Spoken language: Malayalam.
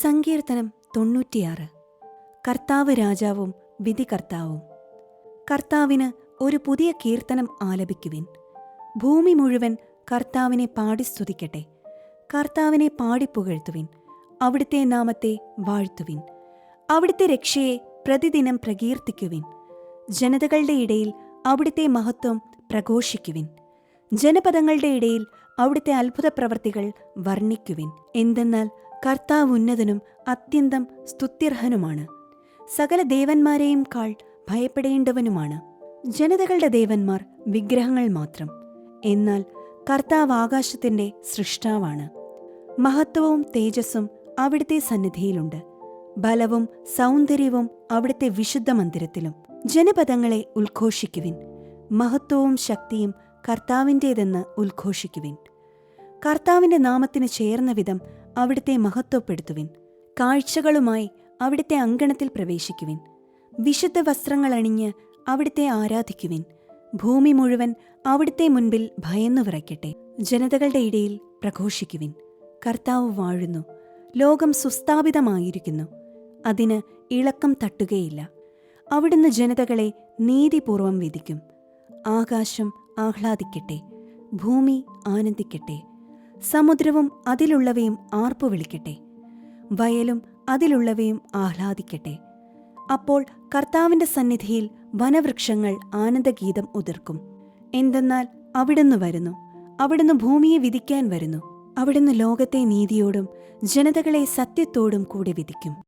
സങ്കീർത്തനം 96. കർത്താവ് രാജാവും വിധികർത്താവും. കർത്താവിന് ഒരു പുതിയ കീർത്തനം ആലപിക്കുവിൻ. ഭൂമി മുഴുവൻ കർത്താവിനെ പാടി സ്തുതിക്കട്ടെ. കർത്താവിനെ പാടിപ്പുകഴ്ത്തുവിൻ. അവിടുത്തെ നാമത്തെ വാഴ്ത്തുവിൻ. അവിടുത്തെ രക്ഷയെ പ്രതിദിനം പ്രകീർത്തിക്കുവിൻ. ജനതകളുടെ ഇടയിൽ അവിടുത്തെ മഹത്വം പ്രഘോഷിക്കുവിൻ. ജനപദങ്ങളുടെ ഇടയിൽ അവിടുത്തെ അത്ഭുത പ്രവർത്തികൾ വർണ്ണിക്കുവിൻ. എന്തെന്നാൽ കർത്താവ് ഉന്നതനും അത്യന്തം സ്തുത്യർഹനുമാണ്. സകല ദേവന്മാരെയും കാൾ ഭയപ്പെടേണ്ടവനുമാണ്. ജനതകളുടെ ദേവന്മാർ വിഗ്രഹങ്ങൾ മാത്രം. എന്നാൽ കർത്താവ് ആകാശത്തിന്റെ സൃഷ്ടാവാണ്. മഹത്വവും തേജസ്സും അവിടുത്തെ സന്നിധിയിലുണ്ട്. ബലവും സൗന്ദര്യവും അവിടുത്തെ വിശുദ്ധ മന്ദിരത്തിലും. ജനപദങ്ങളെ ഉദ്ഘോഷിക്കുവിൻ. മഹത്വവും ശക്തിയും കർത്താവിൻ്റേതെന്ന് ഉദ്ഘോഷിക്കുവിൻ. കർത്താവിന്റെ നാമത്തിന് ചേർന്ന വിധം അവിടുത്തെ മഹത്വപ്പെടുത്തുവിൻ. കാഴ്ചകളുമായി അവിടുത്തെ അങ്കണത്തിൽ പ്രവേശിക്കുവിൻ. വിശുദ്ധ വസ്ത്രങ്ങൾ അണിഞ്ഞ് അവിടുത്തെ ആരാധിക്കുവിൻ. ഭൂമി മുഴുവൻ അവിടുത്തെ മുൻപിൽ ഭയന്നു വിറയ്ക്കട്ടെ. ജനതകളുടെ ഇടയിൽ പ്രഘോഷിക്കുവിൻ. കർത്താവ് വാഴുന്നു. ലോകം സുസ്ഥാപിതമായിരിക്കുന്നു. അതിന് ഇളക്കം തട്ടുകയില്ല. അവിടുന്ന് ജനതകളെ നീതിപൂർവം വിധിക്കും. ആകാശം ആഹ്ലാദിക്കട്ടെ. ഭൂമി ആനന്ദിക്കട്ടെ. സമുദ്രവും അതിലുള്ളവയും ആർപ്പു വിളിക്കട്ടെ. വയലും അതിലുള്ളവയും ആഹ്ലാദിക്കട്ടെ. അപ്പോൾ കർത്താവിന്റെ സന്നിധിയിൽ വനവൃക്ഷങ്ങൾ ആനന്ദഗീതം ഉതിർക്കും. എന്തെന്നാൽ അവിടുന്ന് വരുന്നു. അവിടുന്ന് ഭൂമിയെ വിധിക്കാൻ വരുന്നു. അവിടുന്ന് ലോകത്തെ നീതിയോടും ജനതകളെ സത്യത്തോടും കൂടി വിധിക്കും.